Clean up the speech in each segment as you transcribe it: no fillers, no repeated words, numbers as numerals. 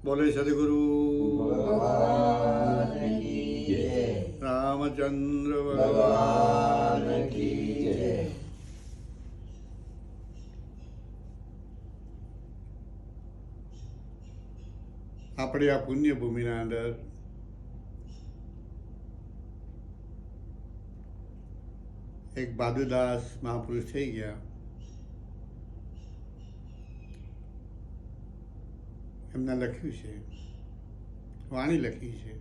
बोले सदगुरु भगवान की जय। रामचंद्र भगवान की जय। આપણે આ પુણ્યભૂમિના અંદર એક બાદુદાસ મહાપુરુષ થઈ ગયા. એમને લખ્યું છે, વાણી લખી છે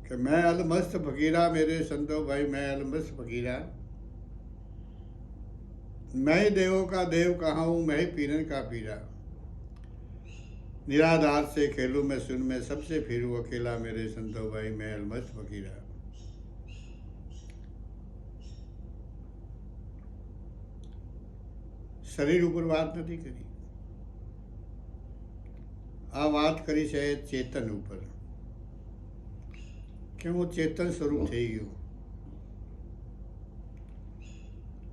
કે मैं अलमस्त फकीरा मेरे संतो भाई, मैं अलमस्त फकीरा, मैं ही देवों का देव कहाँ हूँ, मैं ही पीरन का पीरा, निराधार से खेलूं मैं सुन में सबसे फिरूं अकेला मेरे संतो भाई, मैं अलमस्त फकीरा. શરીર ઉપર વાત નથી કરી, આ વાત કરી છે ચેતન ઉપર, કે હું ચેતન સ્વરૂપ થઈ ગયું.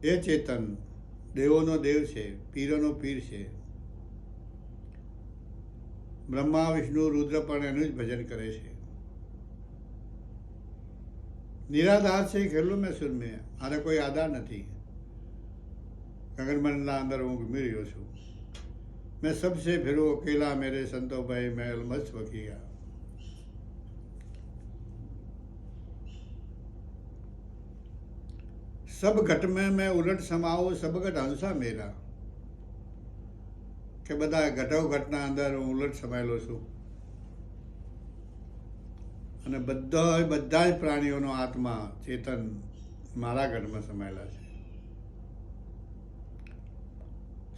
એ ચેતન દેવોનો દેવ છે, પીરોનો પીર છે. બ્રહ્મા વિષ્ણુ રુદ્ર પણ એનું જ ભજન કરે છે. નિરાધાર છે ખેલું મેં સુન મેં, આને કોઈ આધાર નથી. ગગનમંડળના અંદર હું ઘૂમી રહ્યો છું. मैं सबसे फिरूं अकेला मेरे संतो भाई, मैं अलमस्त फकीरा. सब घट में मैं उलट समाऊं, सब घट हंसा मेरा, કે બધા ઘટો ઘટના અંદર હું ઉલટ સમાયેલો છું અને બધા જ પ્રાણીઓનો આત્મા ચેતન મારા ઘટમાં સમાયેલા છે.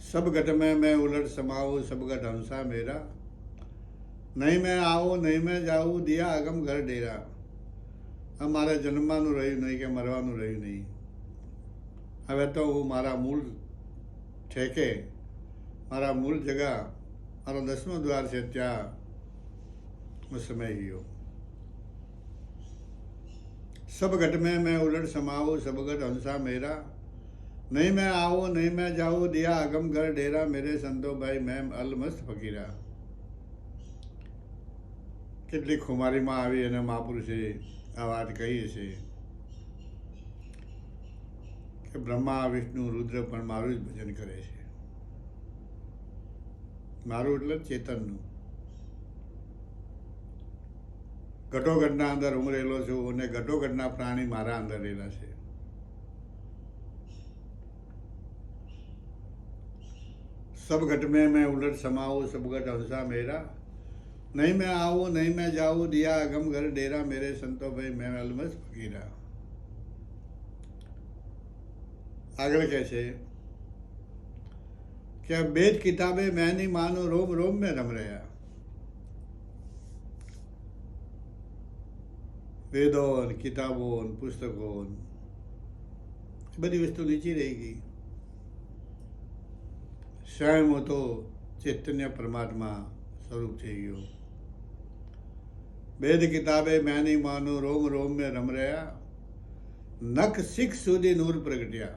सब घट में मैं उलट समाऊं, सब घट हंसा मेरा, नहीं मैं आऊँ नहीं मैं जाऊँ, दिया अगम घर डेरा. મારે જન્મવાનું રહ્યું નહીં કે મરવાનું રહ્યું નહીં. હવે તો હું મારા મૂળ ઠેકે, મારા મૂળ જગા, મારો 10મો દ્વાર છે ત્યાં હું સમાઈ ગયો. सब घट में मैं उलट समाऊं, सब घट हंसा मेरा, नहीं मैं आऊँ नहीं मैं जाऊँ, दिया अगम घर डेरा मेरे संतो भाई, मैं अलमस्त फकीरा. કેટલી ખુમારીમાં આવી અને મહાપુરુષે આ વાત કહી છે કે બ્રહ્મા વિષ્ણુ રુદ્ર પણ મારું જ ભજન કરે છે. મારું એટલે ચેતનનું. ઘટોઘટના અંદર હું રહેલો છું અને ઘટોઘટના પ્રાણી મારા અંદર રહેલા છે. सब घट में मैं उलट समाऊं, सब घट हंसा मेरा, नहीं मैं आऊँ नहीं मैं जाऊँ, दिया अगम घर डेरा मेरे संतो भाई, मैं अलमस्त फकीरा. આગળ કહે છે કે વેદ કિતાબે मैं नहीं मानू, रोम रोम में रम રહ્યા. વેદો કિતાબો પુસ્તકો બધી વસ્તુ નીચી રહી ગઈ. સ્વયં તો ચૈતન્ય પરમાત્મા સ્વરૂપ થઈ ગયો. વેદ કિતાબે मैं नहीं मानू, रोम रोम में रम રહ્યા, નખ શીખ સુધી નૂર પ્રગટ્યા.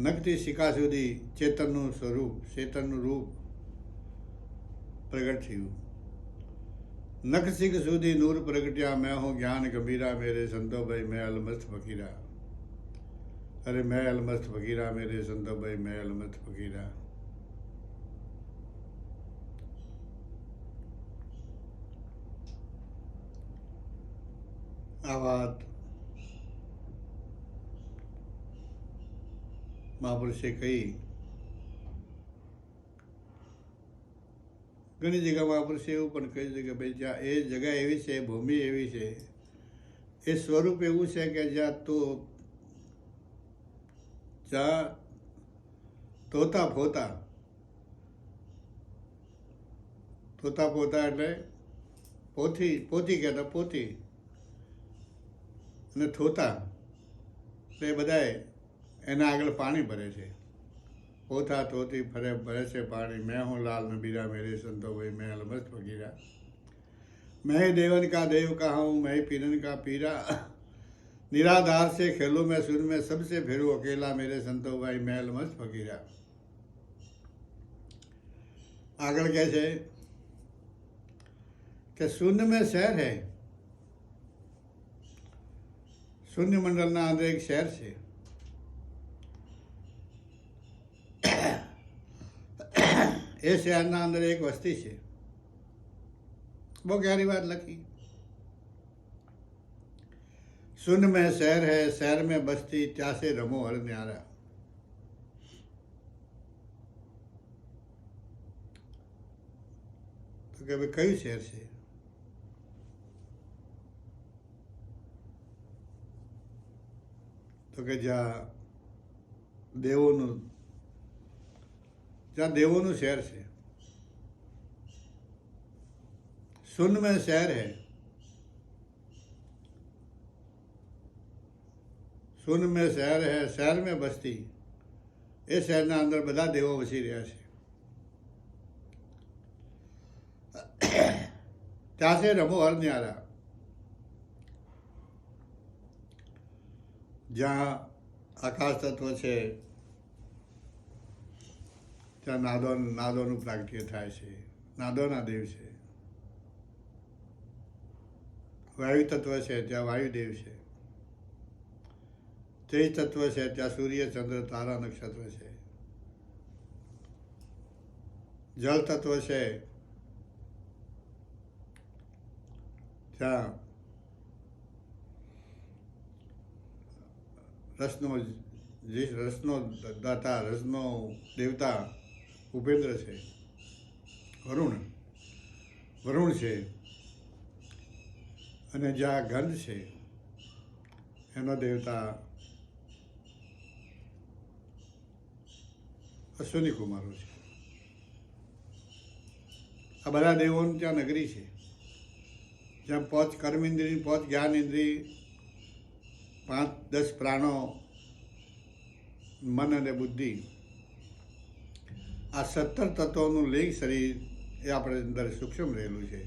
નખથી શિખા સુધી ચેતનનું સ્વરૂપ, ચેતનનું રૂપ પ્રગટ થયું. નખ શીખ સુધી નૂર પ્રગટ્યા, मैं हूँ ज्ञान गंभीरा मेरे संतो भाई, मैं अलमस्त फकीरा. अरे मैं अलमस्त फकीरा मेरे संतो भाई, मैं अलमस्त फकीरा. આ વાત મહાપુરુષે કહી. ઘણી જગ્યા મહાપુરુષે એવું પણ કહ્યું છે કે ભાઈ જ્યાં એ જગ્યા એવી છે, ભૂમિ એવી છે, એ સ્વરૂપ એવું છે કે જ્યાં તોતા ફોતા, તોતા પોતા એટલે પોથી, પોતી કહેતા પોતી, અને થોતા એટલે બધાએ એના આગળ પાણી ભરે છે. પોતા તોતી ફરે ભરે છે પાણી. मैं हूँ लाल नबीरा मेरे संतो भाई, मैं अलमस्त फकीरा, मैं ही देवन का देव कहाँ हूँ, मैं ही पीरन का पीरा, निराधार से खेलूं मैं सुन में सबसे फिरूं अकेला मेरे संतो भाई, मैं अलमस्त फकीरा. આગળ કહે છે કે શૂન્ય में શહેર है, શૂન્ય મંડળના અંદર એક શહેર છે. એ શહેરના અંદર એક વસ્તી છે. બહુ ગહેરી વાત લખી. शून्य में शहर है, शहर में बस्ती, त्यासे रमो हर न्यारा. તો કે ભાઈ કયું શહેર છે? તો કે જ્યાં દેવોનું શહેર છે. शून्य में शहर है, शून्य में शहर है, शहर में बस्ती. એ શહેરના અંદર બધા દેવો વસી રહ્યા છે. ત્યાં છે રમો હર ન્યારા. જ્યાં આકાશ તત્વ છે ત્યાં નાદોનું પ્રાગટ્ય થાય છે. નાદોના દેવ છે. વાયુ તત્વ છે ત્યાં વાયુદેવ છે. તેજ તત્વ છે ત્યાં સૂર્ય ચંદ્ર તારા નક્ષત્ર છે. જળ તત્વ છે ત્યાં રસનો દાતા, રસનો દેવતા ઉપેન્દ્ર છે. વરુણ છે. અને જ્યાં ગંધ છે એનો દેવતા અશ્વિની કુમારો છે. આ બધા દેવોની ત્યાં નગરી છે, જ્યાં 5 કર્મેન્દ્રિય, 5 જ્ઞાનેન્દ્રિય, 5-10 પ્રાણો, મન અને બુદ્ધિ, આ 17 તત્વોનું લિંગ શરીર એ આપણે અંદર સૂક્ષ્મ રહેલું છે.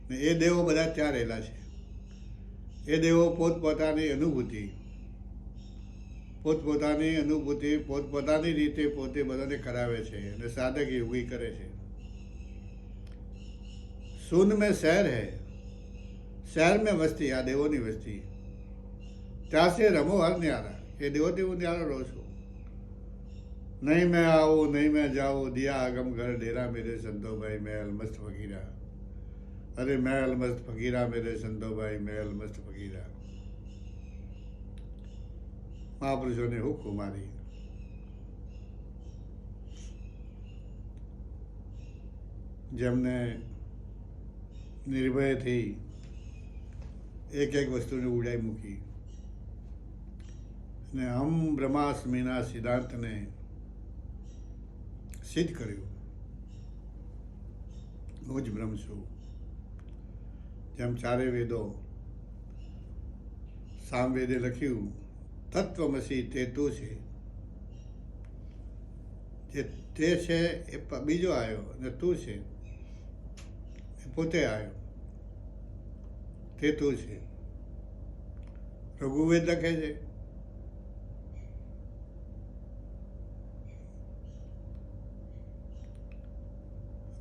ને એ દેવો બધા ત્યાં રહેલા છે. એ દેવો પોતપોતાની અનુભૂતિ પોતપોતાની રીતે પોતે બધાને કરાવે છે અને સાધક ઊભી કરે છે. शून्य में शहर है, शहर में वस्ती, આ દેવોની વસ્તી. ત્યાં છે રમો હર ન્યારા. એ દેવોથી હું ન્યારો રહું છું. નહીં મેં આવું નહીં મેં જાઉં, દિયા આગમ ઘર ડેરા મેરે સંતોભાઈ, મેં અલમસ્ત ફકીરા. અરે મેં અલમસ્ત ફકીરા મેરે સંતોભાઈ, મેં અલમસ્ત ફકીરા. મહાપુરુષોને હુક્મ મારી જેમને નિર્ભયથી એક વસ્તુને ઉડાઈ મૂકી અને હમ બ્રહ્માસ્મિના સિદ્ધાંતને સિદ્ધ કર્યું. હું જ બ્રહ્મ છું. જેમ 4 વેદો, સામવેદે લખ્યું તત્વમસી તે તું છે. જે તે છે એ બીજો આવ્યો અને તું છે એ પોતે આવ્યો. તે તું છે. રઘુવેદ લખે છે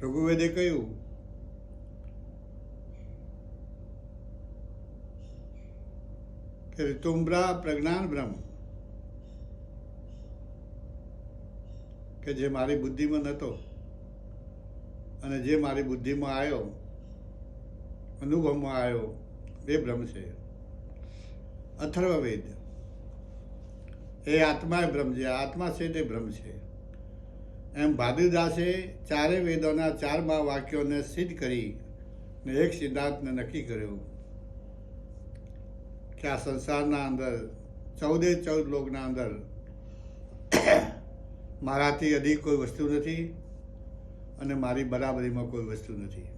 રઘુવેદે કહ્યું કે તુમ્બ્રા પ્રજ્ઞાન બ્રહ્મ, કે જે મારી બુદ્ધિમાં નહોતો અને જે મારી બુદ્ધિમાં આવ્યો, અનુભવમાં આવ્યો, એ બ્રહ્મ છે. અથર્વવેદ એ આત્મા બ્રહ્મ છે. આત્મા છે તે બ્રહ્મ છે. એમ ભાદુદાસે 4 વેદોના 4 વાક્યોને સિદ્ધ કરી ને એક સિદ્ધાંતને નક્કી કર્યો કે આ સંસારના અંદર 14 લોકના અંદર મારાથી અધિક કોઈ વસ્તુ નથી અને મારી બરાબરીમાં કોઈ વસ્તુ નથી.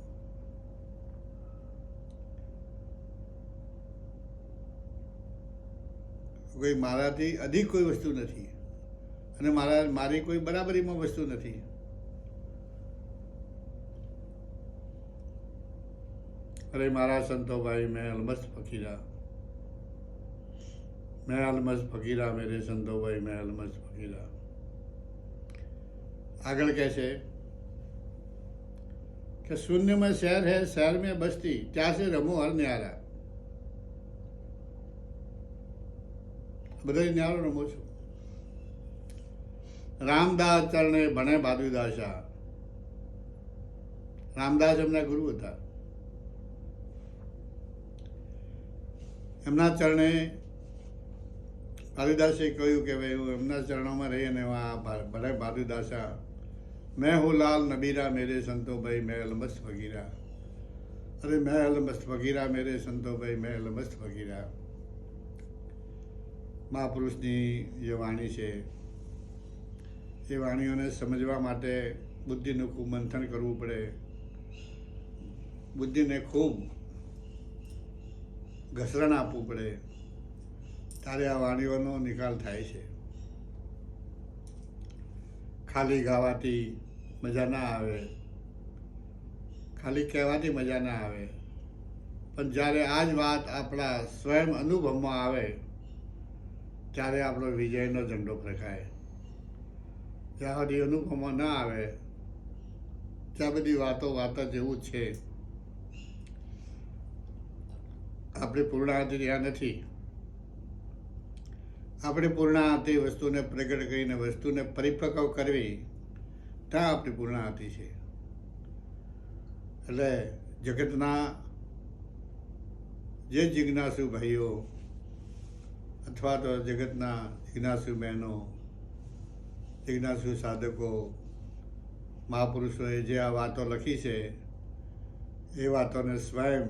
કોઈ મારાથી અધિક કોઈ વસ્તુ નથી અને મારી કોઈ બરાબરીમાં વસ્તુ નથી. અરે મારા સંતોભાઈ, મેં અલમસ્ત ફકીરા, મેં અલમસ્ત ફકીરા, મેરે સંતોભાઈ, મેં અલમસ્ત ફકીરા. આગળ કહે છે कि शून्य में शहर है, शहर में बस्ती, ત્યાં से રમો હર ન્યારા. બધા ન્યારો રમો છો. રામદાસ ચરણે ભણે ભાદુદાસા. રામદાસ એમના ગુરુ હતા. એમના ચરણે ભાદુદાસે કહ્યું કે ભાઈ હું એમના ચરણોમાં રહી અને ભણે ભાદુદાસા. मैं हूँ लाल नबीरा मेरे संतो भाई मैं अलमस्त फकीरा. अरे मैं अलमस्त फकीरा मेरे संतो भाई मैं अलमस्त फकीरा. મહાપુરુષની જે વાણી છે એ વાણીઓને સમજવા માટે બુદ્ધિનું ખૂબ મંથન કરવું પડે. બુદ્ધિને ખૂબ ઘસરણ આપવું પડે, ત્યારે આ વાણીઓનો નિકાલ થાય છે. ખાલી ગાવાથી મજા ના આવે, ખાલી કહેવાથી મજા ના આવે, પણ જ્યારે આ જ વાત આપણા સ્વયં અનુભવમાં આવે ત્યારે આપણો વિજયનો ઝંડો ફરકાય. જ્યાં સુધી અનુભવમાં ના આવે ત્યાં બધી વાતો જેવું જ છે. આપણી પૂર્ણાહતિ ત્યાં નથી. આપણે પૂર્ણાહતિ વસ્તુને પ્રગટ કરીને વસ્તુને પરિપક્વ કરવી, ત્યાં આપણી પૂર્ણાહતિ છે. એટલે જગતના જે જિજ્ઞાસુ ભાઈઓ અથવા તો જગતના જિજ્ઞાસુ બહેનો, જિજ્ઞાસુ સાધકો, મહાપુરુષોએ જે આ વાતો લખી છે એ વાતોને સ્વયં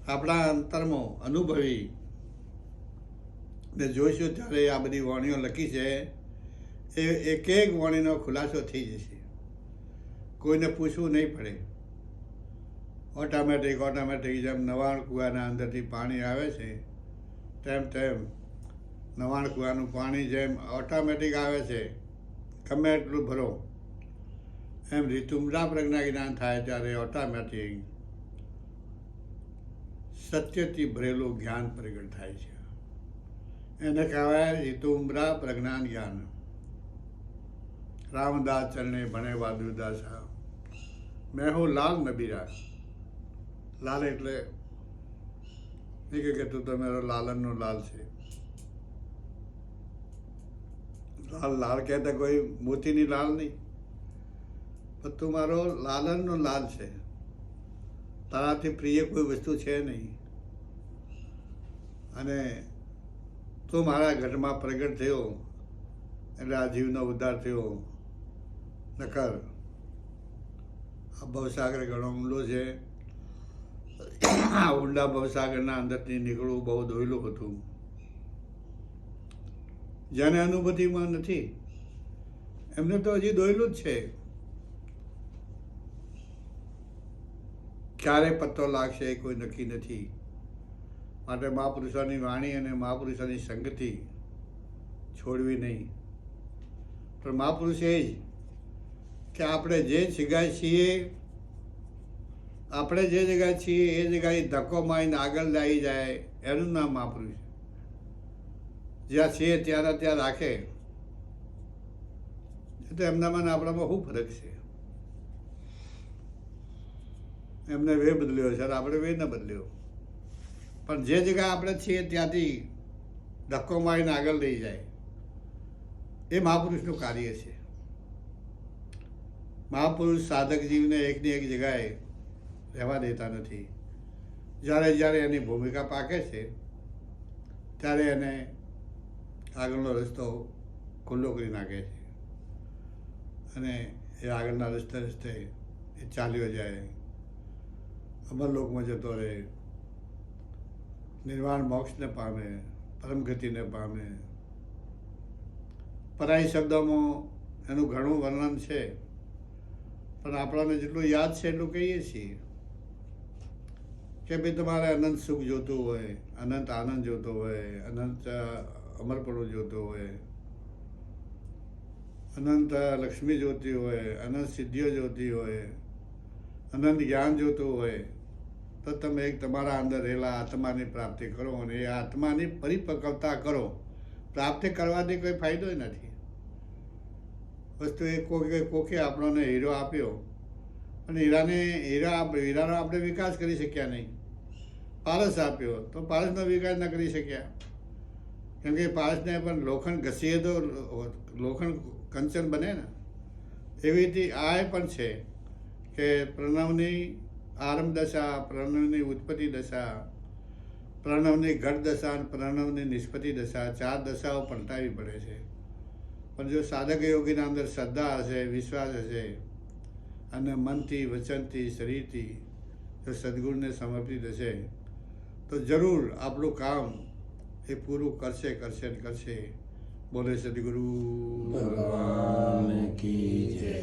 આપણા અંતરમાં અનુભવી ને જોઈશું ત્યારે આ બધી વાણીઓ લખી છે એ એક એક વાણીનો ખુલાસો થઈ જશે. કોઈને પૂછવું નહીં પડે. ઓટોમેટિક જેમ નવાણ કૂવાના અંદરથી પાણી આવે છે તેમ નવાણ કૂવાનું પાણી જેમ ઓટોમેટિક આવે છે, ગમે એટલું ભરો, એમ ઋતુમ્રા પ્રજ્ઞા જ્ઞાન થાય ત્યારે ઓટોમેટિક સત્યથી ભરેલું જ્ઞાન પ્રગટ થાય છે. એને કહેવાય ઋતુમ્રા પ્રજ્ઞાન જ્ઞાન. રામદાસ ચરણે ભણે ભાદુદાસા. મેં હું લાલ નબીરા. લાલ એટલે નહીં કે તું તમારો લાલનનો લાલ છે. લાલ કહેતા કોઈ મોતીની લાલ નહીં, પણ તું મારો લાલનનો લાલ છે. તારાથી પ્રિય કોઈ વસ્તુ છે નહીં, અને તું મારા ઘરમાં પ્રગટ થયો એટલે આ જીવનો ઉદ્ધાર થયો. નકર આ ભવસાગર ઘણો ઊંડો છે. આ ઊંડા ભવસાગરના અંદરથી નીકળવું બહુ દોયલું હતું. જેને અનુભૂતિમાં નથી એમને તો હજી દોયલું જ છે. ક્યારે પત્તો લાગશે એ કોઈ નક્કી નથી. માટે મહાપુરુષોની વાણી અને મહાપુરુષોની સંગતિ છોડવી નહીં. પણ મહાપુરુષ એ જ કે આપણે જે જગ્યાએ છીએ, આપણે જે જગ્યાએ છીએ એ જગ્યાએ ધક્કો મારીને આગળ લાવી જાય એનું નામ મહાપુરુષ. જ્યાં છીએ ત્યાં રાખે તો એમનામાં આપણામાં શું ફરક છે? એમને વે બદલ્યો છે, આપણે વે ન બદલ્યો. પણ જે જગ્યાએ આપણે છીએ ત્યાંથી ધક્કો મારીને આગળ લઈ જાય એ મહાપુરુષનું કાર્ય છે. મહાપુરુષ સાધક જીવને એકની એક જગ્યાએ રહેવા દેતા નથી. જ્યારે એની ભૂમિકા પાકે છે ત્યારે એને આગળનો રસ્તો ખુલ્લો કરી નાખે છે, અને એ આગળના રસ્તે એ ચાલ્યો જાય, અમરલોકમાં જતો રહે, નિર્વાણ મોક્ષને પામે, પરમગતિને પામે. પરાઈ શબ્દોમાં એનું ઘણું વર્ણન છે, પણ આપણને જેટલું યાદ છે એટલું કહીએ છીએ કે ભાઈ તમારે અનંત સુખ જોતું હોય, અનંત આનંદ જોતો હોય, અનંત અમરપણું જોતો હોય, અનંત લક્ષ્મી જોતી હોય, અનંત સિદ્ધિઓ જોતી હોય, અનંત જ્ઞાન જોતું હોય, તો તમે એક તમારા અંદર રહેલા આત્માની પ્રાપ્તિ કરો અને એ આત્માની પરિપક્વતા કરો. પ્રાપ્તિ કરવાથી કોઈ ફાયદો નથી. વસ્તુ એ કોકે આપણને હીરો આપ્યો અને હીરાનો આપણે વિકાસ કરી શક્યા નહીં. પારસ આપ્યો તો પારસનો વિકાસ ન કરી શક્યા, કેમ કે પારસને પણ લોખંડ ઘસીએ તો લોખંડ કંચન બને ને. એવી રીતે આ પણ છે કે પ્રણવની આરંભ દશા, પ્રણવની ઉત્પત્તિ દશા, પ્રણવની ઘટ દશા અને પ્રણવની નિષ્પત્તિ દશા, 4 દશાઓ પલટાવી પડે છે. પણ જો સાધક યોગીના અંદર શ્રદ્ધા હશે, વિશ્વાસ હશે અને મનથી, વચનથી, શરીરથી જો સદગુરુને સમર્પિત હશે તો જરૂર આપણું કામ એ પૂરું કરશે કરશે ને કરશે. બોલે સદગુરુ ભગવાન કી જય.